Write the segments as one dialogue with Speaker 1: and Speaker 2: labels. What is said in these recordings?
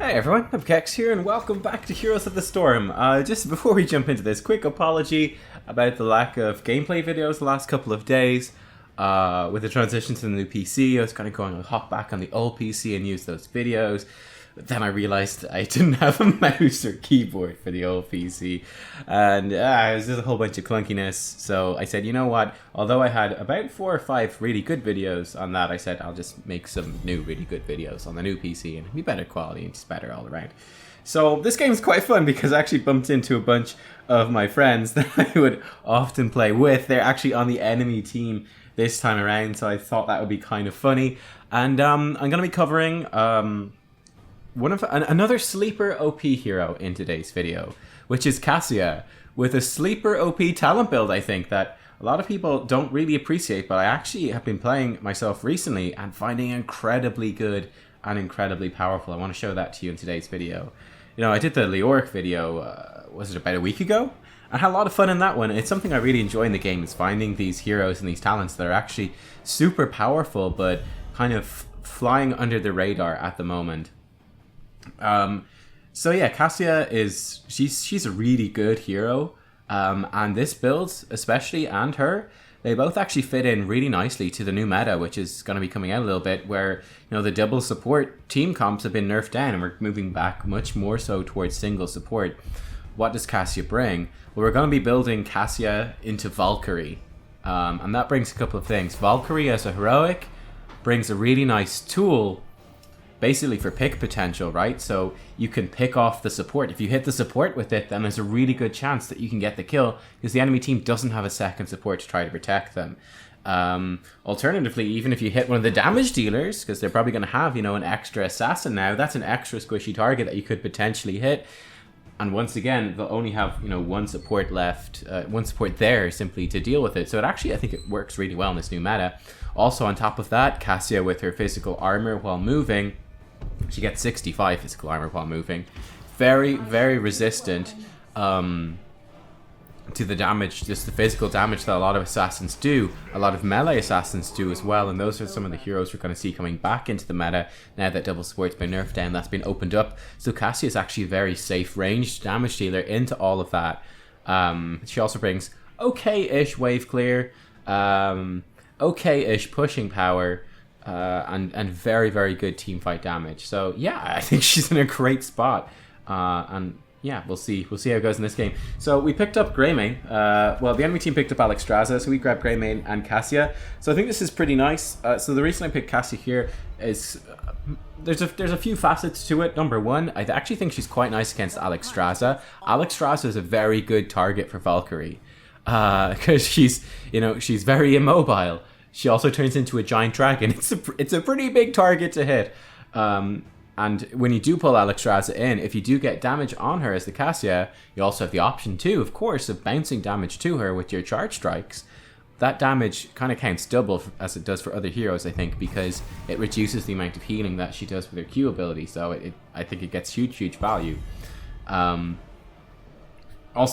Speaker 1: Hey everyone, Nubkeks here and welcome back to Heroes of the Storm. Just before we jump into this, quick apology about the lack of gameplay videos the last couple of days. With the transition to the new PC, I was kind of going to hop back on the old PC and use those videos. But then I realized I didn't have a mouse or keyboard for the old PC. And it was just a whole bunch of clunkiness. So I said, you know what, although I had about 4 or 5 really good videos on that, I said I'll just make some new really good videos on the new PC and it'll be better quality and just better all around. So this game is quite fun because I actually bumped into a bunch of my friends that I would often play with. They're actually on the enemy team this time around, so I thought that would be kind of funny. And I'm going to be covering another sleeper OP hero in today's video, which is Cassia, with a sleeper OP talent build, I think, that a lot of people don't really appreciate, but I actually have been playing myself recently and finding incredibly good and incredibly powerful. I want to show that to you in today's video. You know, I did the Leoric video, was it about a week ago? I had a lot of fun in that one. It's something I really enjoy in the game, is finding these heroes and these talents that are actually super powerful, but kind of flying under the radar at the moment. So yeah, Cassia she's a really good hero, and this build especially, and her, they both actually fit in really nicely to the new meta, which is going to be coming out a little bit, where, you know, the double support team comps have been nerfed down and we're moving back much more so towards single support. What does Cassia bring? Well, we're going to be building Cassia into Valkyrie, and that brings a couple of things. Valkyrie as a heroic brings a really nice tool basically for pick potential, right? So you can pick off the support. If you hit the support with it, then there's a really good chance that you can get the kill because the enemy team doesn't have a second support to try to protect them. Alternatively, even if you hit one of the damage dealers, because they're probably going to have, you know, an extra assassin now, that's an extra squishy target that you could potentially hit. And once again, they'll only have, you know, one support left, one support there simply to deal with it. So it actually, I think it works really well in this new meta. Also on top of that, Cassia with her physical armor while moving, she gets 65 physical armor while moving. Very, very resistant to the damage, just the physical damage that a lot of assassins do. A lot of melee assassins do as well, and those are some of the heroes we're going to see coming back into the meta now that double support's been nerfed down. That's been opened up. So Cassia is actually a very safe ranged damage dealer into all of that. She also brings okay-ish wave clear, okay-ish pushing power, and very, very good team fight damage. So yeah, I think she's in a great spot, and yeah, we'll see how it goes in this game. So we picked up Greymane. Well, the enemy team picked up Alexstrasza, so we grabbed Greymane and Cassia. So I think this is pretty nice. So the reason I picked Cassia here is there's a few facets to it. Number one, I actually think she's quite nice against Alexstrasza. Alexstrasza is a very good target for Valkyrie because she's very immobile. She also turns into a giant dragon. It's a pretty big target to hit. And when you do pull Alexstrasza in, if you do get damage on her as the Cassia, you also have the option too, of course, of bouncing damage to her with your charge strikes. That damage kind of counts double as it does for other heroes, I think, because it reduces the amount of healing that she does with her Q ability. So I think it gets huge value. Also,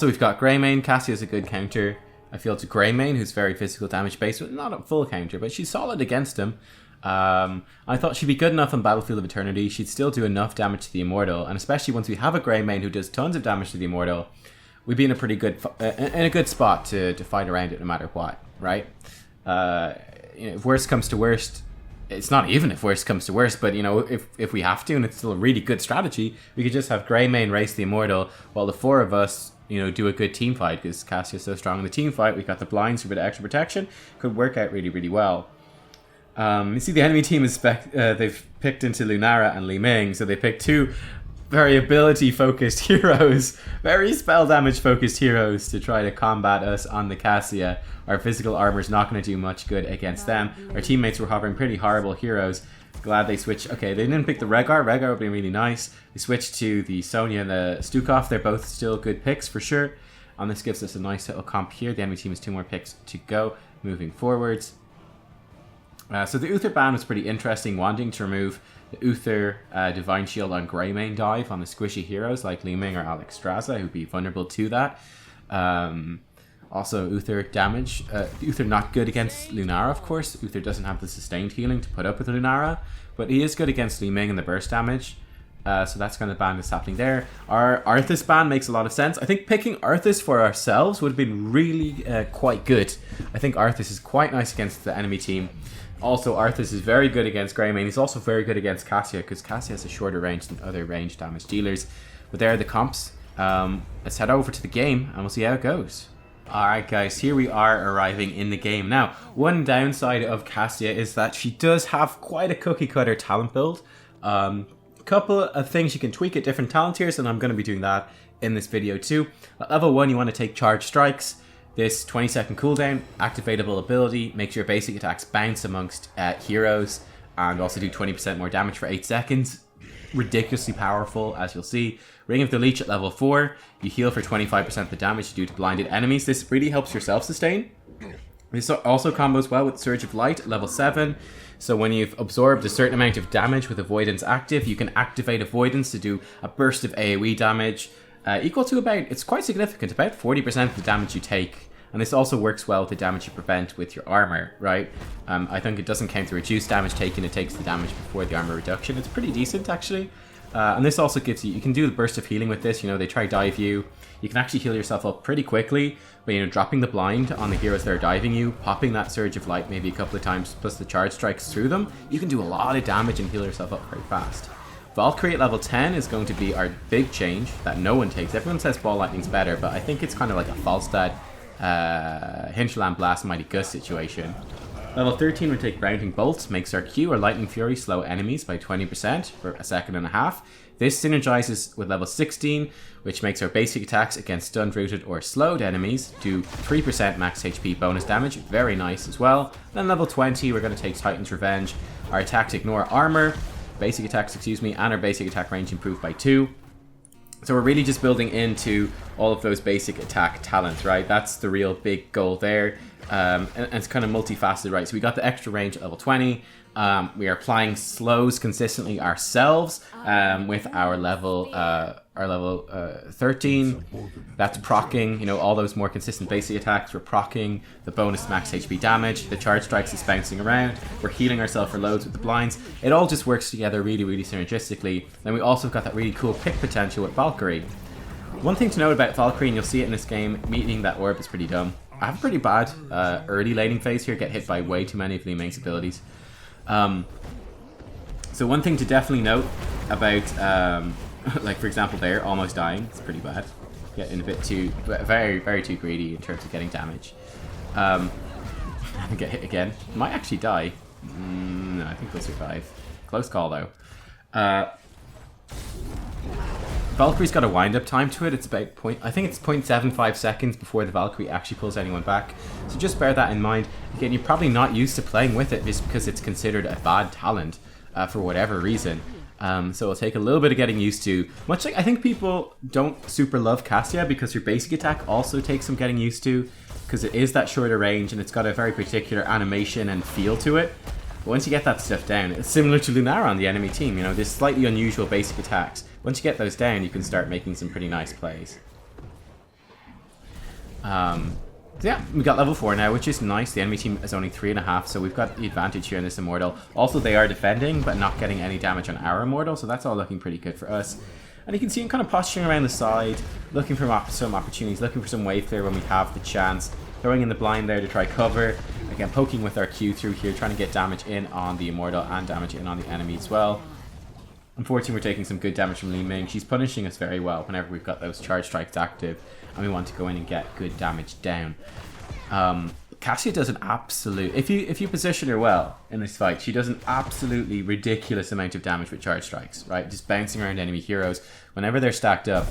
Speaker 1: we've got Greymane. Cassia is a good counter, I feel, to Greymane, who's very physical damage based, but not a full counter, but she's solid against him. I thought she'd be good enough on Battlefield of Eternity. She'd still do enough damage to the Immortal, and especially once we have a Greymane who does tons of damage to the Immortal, we'd be in a pretty good spot to fight around it no matter what, right? If worst comes to worst, it's not even if worst comes to worst, but, you know, if we have to, and it's still a really good strategy, we could just have Greymane race the Immortal while the 4 of us, you know, do a good team fight, because Cassia's so strong in the team fight. We've got the blinds for a bit of extra protection. Could work out really well. You see the enemy team is they've picked into Lunara and Li Ming, so they picked 2 very ability focused heroes, very spell damage focused heroes to try to combat us on the Cassia. Our physical armor is not going to do much good against them. Our teammates were hovering pretty horrible heroes. Glad they switched. Okay, they didn't pick the Rhaegar. Rhaegar would be really nice. They switched to the Sonya and the Stukov. They're both still good picks for sure. And this gives us a nice little comp here. The enemy team has 2 more picks to go moving forwards. So the Uther ban was pretty interesting, wanting to remove the Uther Divine Shield on Greymane dive on the squishy heroes like Li Ming or Alexstrasza, who'd be vulnerable to that. Also, Uther damage. Uther not good against Lunara, of course. Uther doesn't have the sustained healing to put up with Lunara, but he is good against Li Ming and the burst damage. So that's kind of the ban that's happening there. Our Arthas ban makes a lot of sense. I think picking Arthas for ourselves would have been really quite good. I think Arthas is quite nice against the enemy team. Also, Arthas is very good against Greymane. He's also very good against Cassia, because Cassia has a shorter range than other range damage dealers. But there are the comps. Let's head over to the game, and we'll see how it goes. Alright guys, here we are arriving in the game. Now, one downside of Cassia is that she does have quite a cookie cutter talent build. Couple of things you can tweak at different talent tiers, and I'm going to be doing that in this video too. At level 1, you want to take charge strikes. This 20-second cooldown, activatable ability, makes your basic attacks bounce amongst heroes, and also do 20% more damage for 8 seconds. Ridiculously powerful, as you'll see. Ring of the Leech at level 4, you heal for 25% of the damage due to blinded enemies. This really helps your self-sustain. This also combos well with Surge of Light at level 7. So when you've absorbed a certain amount of damage with Avoidance active, you can activate Avoidance to do a burst of AoE damage equal to about, it's quite significant, about 40% of the damage you take. And this also works well with the damage you prevent with your armor, right? I think it doesn't count the reduced damage taken, it takes the damage before the armor reduction. It's pretty decent, actually. And this also gives you can do the burst of healing with this. You know, they try dive you. You can actually heal yourself up pretty quickly by, you know, dropping the blind on the heroes that are diving you, popping that Surge of Light maybe a couple of times, plus the charge strikes through them. You can do a lot of damage and heal yourself up very fast. Valkyrie at level 10 is going to be our big change that no one takes. Everyone says Ball Lightning's better, but I think it's kind of like a Falstad, Hinterland Blast, Mighty Gust situation. Level 13 would take Bounding Bolts, makes our Q or Lightning Fury slow enemies by 20% for a second and a half. This synergizes with level 16, which makes our basic attacks against stunned, rooted, or slowed enemies do 3% max HP bonus damage. Very nice as well. Then level 20, we're going to take Titan's Revenge. Our attacks ignore armor, basic attacks, excuse me, and our basic attack range improved by 2. So we're really just building into all of those basic attack talents, right? That's the real big goal there. And it's kind of multifaceted, right? So we got the extra range at level 20. We are applying slows consistently ourselves with our level 13. That's proccing, you know, all those more consistent basic attacks. We're proccing the bonus max HP damage. The charge strikes is bouncing around. We're healing ourselves for loads with the blinds. It all just works together really, really synergistically. Then we also got that really cool pick potential with Valkyrie. One thing to note about Valkyrie, and you'll see it in this game, meeting that orb is pretty dumb. I have a pretty bad early laning phase here, get hit by way too many of Li Ming's abilities. So one thing to definitely note about, like for example there, almost dying, it's pretty bad. Getting a bit too, very, very too greedy in terms of getting damage. Get hit again. Might actually die. No, I think we'll survive. Close call though. Valkyrie's got a wind-up time to it. It's about I think it's 0.75 seconds before the Valkyrie actually pulls anyone back. So just bear that in mind. Again, you're probably not used to playing with it just because it's considered a bad talent for whatever reason. So it'll take a little bit of getting used to. Much like I think people don't super love Cassia because your basic attack also takes some getting used to, because it is that shorter range and it's got a very particular animation and feel to it. But once you get that stuff down, it's similar to Lunara on the enemy team. You know, there's slightly unusual basic attacks. Once you get those down, you can start making some pretty nice plays. So yeah, we got level 4 now, which is nice. The enemy team is only 3.5, so we've got the advantage here in this Immortal. Also, they are defending, but not getting any damage on our Immortal, so that's all looking pretty good for us. And you can see him kind of posturing around the side, looking for some opportunities, looking for some wave clear when we have the chance. Throwing in the blind there to try cover. Again, poking with our Q through here, trying to get damage in on the Immortal and damage in on the enemy as well. Unfortunately, we're taking some good damage from Li Ming. She's punishing us very well whenever we've got those charge strikes active and we want to go in and get good damage down. Cassia does an absolute... If you position her well in this fight, she does an absolutely ridiculous amount of damage with charge strikes, right? Just bouncing around enemy heroes. Whenever they're stacked up,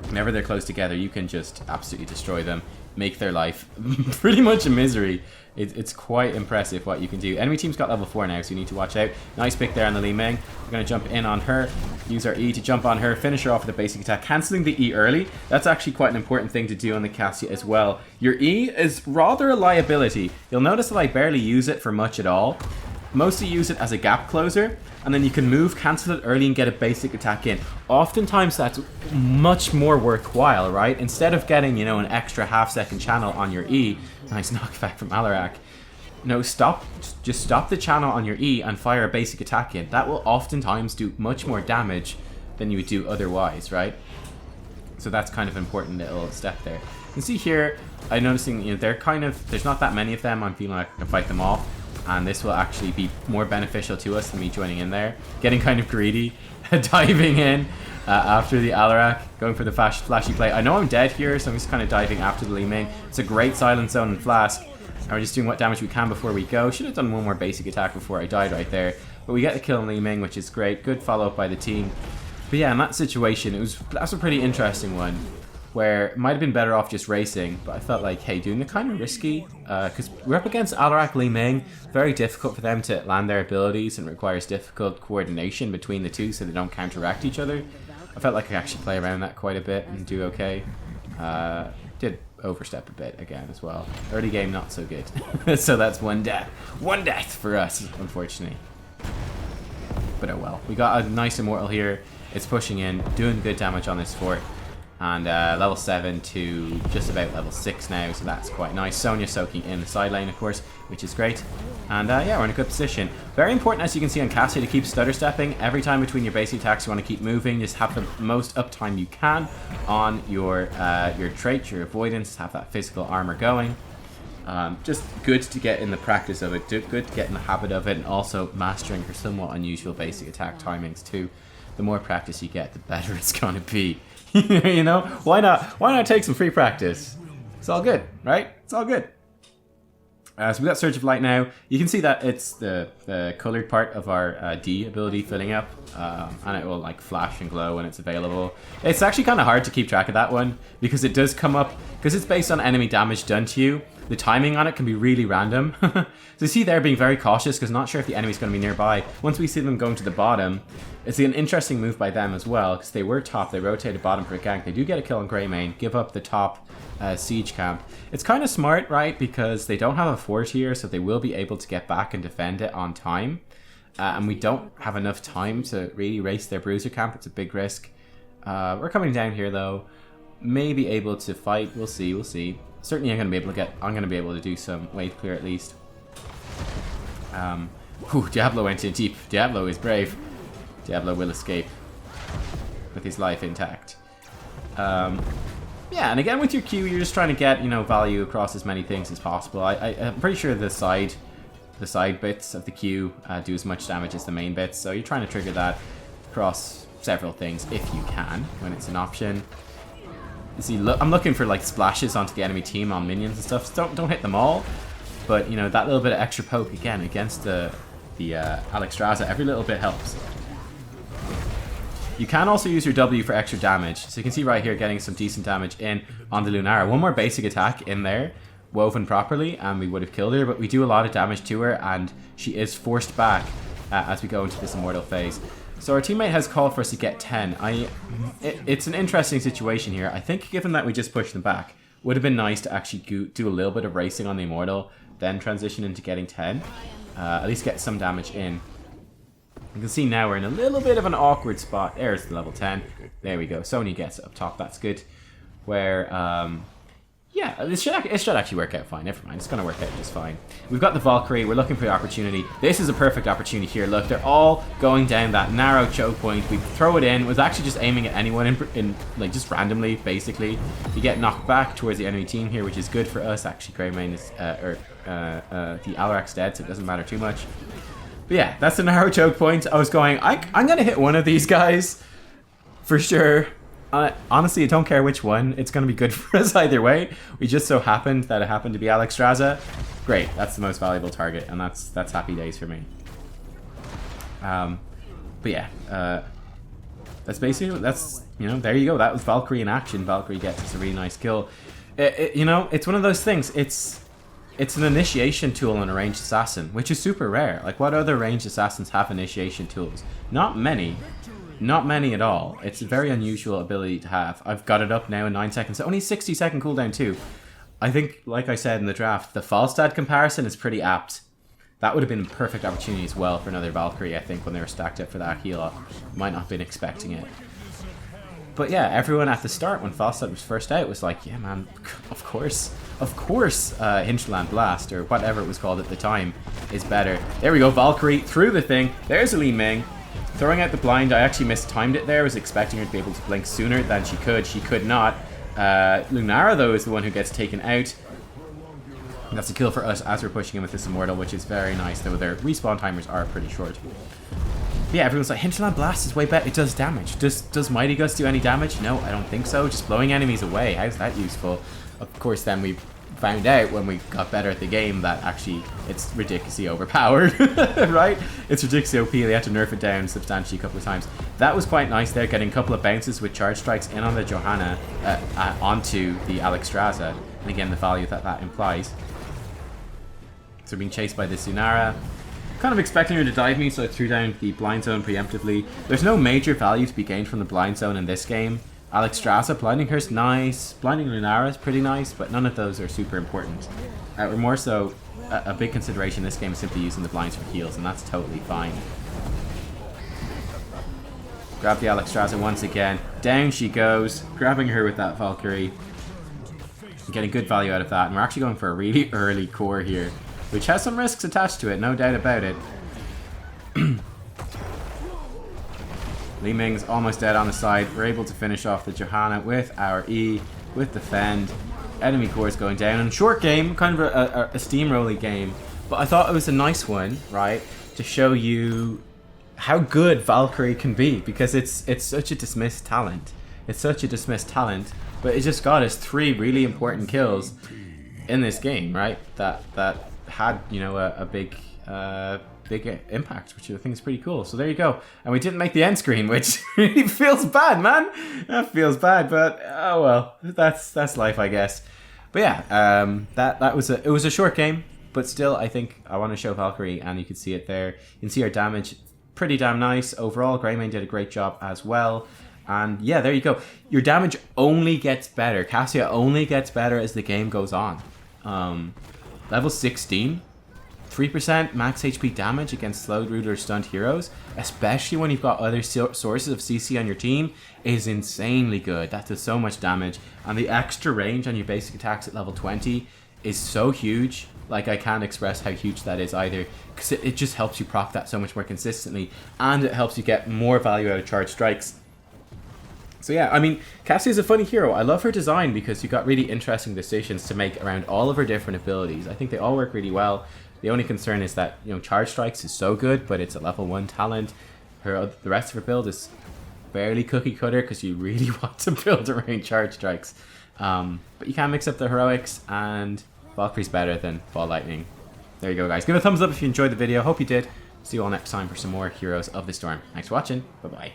Speaker 1: whenever they're close together, you can just absolutely destroy them, make their life pretty much a misery. It's quite impressive what you can do. Enemy team's got level 4 now, so you need to watch out. Nice pick there on the Li Ming. We're going to jump in on her, use our E to jump on her, finish her off with a basic attack, cancelling the E early. That's actually quite an important thing to do on the Cassia as well. Your E is rather a liability. You'll notice that I barely use it for much at all. Mostly use it as a gap closer, and then you can move, cancel it early and get a basic attack in. Oftentimes that's much more worthwhile, right? Instead of getting, you know, an extra half-second channel on your E, nice knockback from Alarak, No, just stop the channel on your E and fire a basic attack in. That will oftentimes do much more damage than you would do otherwise, right? So that's kind of an important little step there. You can see here, I'm noticing, you know, they're kind of, there's not that many of them. I'm feeling like I can fight them off, and this will actually be more beneficial to us than me joining in there. Getting kind of greedy, diving in after the Alarak, going for the flashy play. I know I'm dead here, so I'm just kind of diving after the Li Ming. It's a great silent zone and flask, and we're just doing what damage we can before we go. Should have done one more basic attack before I died right there, but we get the kill on Li Ming, which is great. Good follow-up by the team. But yeah, in that situation, that's a pretty interesting one, where it might have been better off just racing, but I felt like, hey, doing it kind of risky, because we're up against Alarak, Li Ming. Very difficult for them to land their abilities, and requires difficult coordination between the two so they don't counteract each other. I felt like I could actually play around that quite a bit and do okay. Did overstep a bit again as well. Early game, not so good. So that's one death. One death for us, unfortunately. But oh well. We got a nice Immortal here. It's pushing in, doing good damage on this fort. And level 7 to just about level 6 now, so that's quite nice. Sonya soaking in the side lane, of course, which is great. And yeah, we're in a good position. Very important, as you can see on Cassia, to keep stutter stepping. Every time between your basic attacks, you want to keep moving. Just have the most uptime you can on your trait, your avoidance. Have that physical armor going. Just good to get in the practice of it. Good to get in the habit of it, and also mastering her somewhat unusual basic attack timings too. The more practice you get, the better it's going to be. You know, why not take some free practice? It's all good, right? It's all good. So we've got Surge of Light now. You can see that it's the colored part of our D ability filling up, and it will like flash and glow when it's available. It's actually kind of hard to keep track of that one, because it does come up, because it's based on enemy damage done to you. The timing on it can be really random. So you see they're being very cautious, because not sure if the enemy's going to be nearby. Once we see them going to the bottom, it's an interesting move by them as well, because they were top, they rotated bottom for a gank. They do get a kill on Greymane, give up the top siege camp. It's kind of smart, right, because they don't have a fort here, so they will be able to get back and defend it on time. And we don't have enough time to really race their bruiser camp. It's a big risk. We're coming down here though. Maybe able to fight. We'll see. We'll see. Certainly, I'm going to be able to do some wave clear at least. Diablo went in deep. Diablo is brave. Diablo will escape with his life intact. Yeah, and again with your Q, you're just trying to get, you know, value across as many things as possible. I'm pretty sure the side bits of the Q do as much damage as the main bits, so you're trying to trigger that across several things if you can, when it's an option. You see, I'm looking for like splashes onto the enemy team on minions and stuff. So don't hit them all, but you know, that little bit of extra poke again against the Alexstrasza, every little bit helps. You can also use your W for extra damage. So you can see right here getting some decent damage in on the Lunara. One more basic attack in there, woven properly, and we would have killed her, but we do a lot of damage to her, and she is forced back as we go into this Immortal phase. So our teammate has called for us to get 10. It's an interesting situation here. I think given that we just pushed them back, would have been nice to actually do a little bit of racing on the Immortal, then transition into getting 10. At least get some damage in. You can see now we're in a little bit of an awkward spot. There's the level 10. There we go. Sonya gets it up top. That's good. Where, yeah, it should actually work out fine. Never mind. It's going to work out just fine. We've got the Valkyrie. We're looking for the opportunity. This is a perfect opportunity here. Look, they're all going down that narrow choke point. We throw it in. It was actually just aiming at anyone in like just randomly, basically. You get knocked back towards the enemy team here, which is good for us. Actually, Greymane is, the Alarak's dead, so it doesn't matter too much. But yeah, that's the narrow choke point. I was going, I'm going to hit one of these guys for sure. Honestly, I don't care which one. It's going to be good for us either way. We just so happened that it happened to be Alexstrasza. Great, that's the most valuable target, and that's happy days for me. But yeah, that's basically, you know, there you go. That was Valkyrie in action. Valkyrie gets us a really nice kill. You know, it's one of those things. It's an initiation tool in a ranged assassin, which is super rare. Like, what other ranged assassins have initiation tools? Not many. Not many at all. It's a very unusual ability to have. I've got it up now in 9 seconds. Only 60-second cooldown too. I think, like I said in the draft, the Falstad comparison is pretty apt. That would have been a perfect opportunity as well for another Valkyrie, I think, when they were stacked up for that heal up. Might not have been expecting it. But yeah, everyone at the start when Falstad was first out was like, yeah man, of course, Hinterland Blast, or whatever it was called at the time, is better. There we go, Valkyrie through the thing. There's a Li Ming. Throwing out the blind, I actually mistimed it there. I was expecting her to be able to blink sooner than she could. She could not. Lunara, though, is the one who gets taken out. That's a kill for us as we're pushing in with this Immortal, which is very nice, though their respawn timers are pretty short. But yeah, everyone's like, Hinterland Blast is way better. It does damage. Does Mighty Gust do any damage? No, I don't think so. Just blowing enemies away. How's that useful? Of course, then we found out when we got better at the game that actually it's ridiculously overpowered, right? It's ridiculously OP. They had to nerf it down substantially a couple of times. That was quite nice there, getting a couple of bounces with charge strikes in on the Johanna onto the Alexstrasza. And again, the value that that implies. So being chased by this Lunara. Kind of expecting her to dive me, so I threw down the blind zone preemptively. There's no major value to be gained from the blind zone in this game. Alexstrasza, blinding her's nice. Blinding Lunara is pretty nice, but none of those are super important. Or more so, a big consideration in this game is simply using the blinds for heals, and that's totally fine. Grab the Alexstrasza once again. Down she goes, grabbing her with that Valkyrie. Getting good value out of that, and we're actually going for a really early core here, which has some risks attached to it, no doubt about it. Li Ming's almost dead on the side. We're able to finish off the Johanna with our E, with Defend. Enemy core is going down. And short game, kind of a steamrolly game. But I thought it was a nice one, right? To show you how good Valkyrie can be. Because it's such a dismissed talent. It's such a dismissed talent. But it just got us 3 really important kills in this game, right? That had, you know, a big impact, which I think is pretty cool. So there you go. And we didn't make the end screen, which really feels bad, man. That feels bad, but oh well, that's life, I guess. But yeah, it was a short game, but still, I think I want to show Valkyrie, and you can see it there. You can see her damage, pretty damn nice overall. Greymane did a great job as well. And yeah, there you go. Your damage only gets better. Cassia only gets better as the game goes on. Level 16, 3% max HP damage against slowed, rooted, or stunned heroes, especially when you've got other sources of CC on your team, is insanely good. That does so much damage. And the extra range on your basic attacks at level 20 is so huge. Like, I can't express how huge that is either, because it just helps you proc that so much more consistently, and it helps you get more value out of charge strikes. So yeah, I mean, Cassia is a funny hero. I love her design because you got really interesting decisions to make around all of her different abilities. I think they all work really well. The only concern is that, you know, charge strikes is so good, but it's a level 1 talent. The rest of her build is fairly cookie cutter because you really want to build around charge strikes. But you can mix up the heroics, and Valkyrie's better than Ball Lightning. There you go, guys. Give it a thumbs up if you enjoyed the video. Hope you did. See you all next time for some more Heroes of the Storm. Thanks for watching. Bye-bye.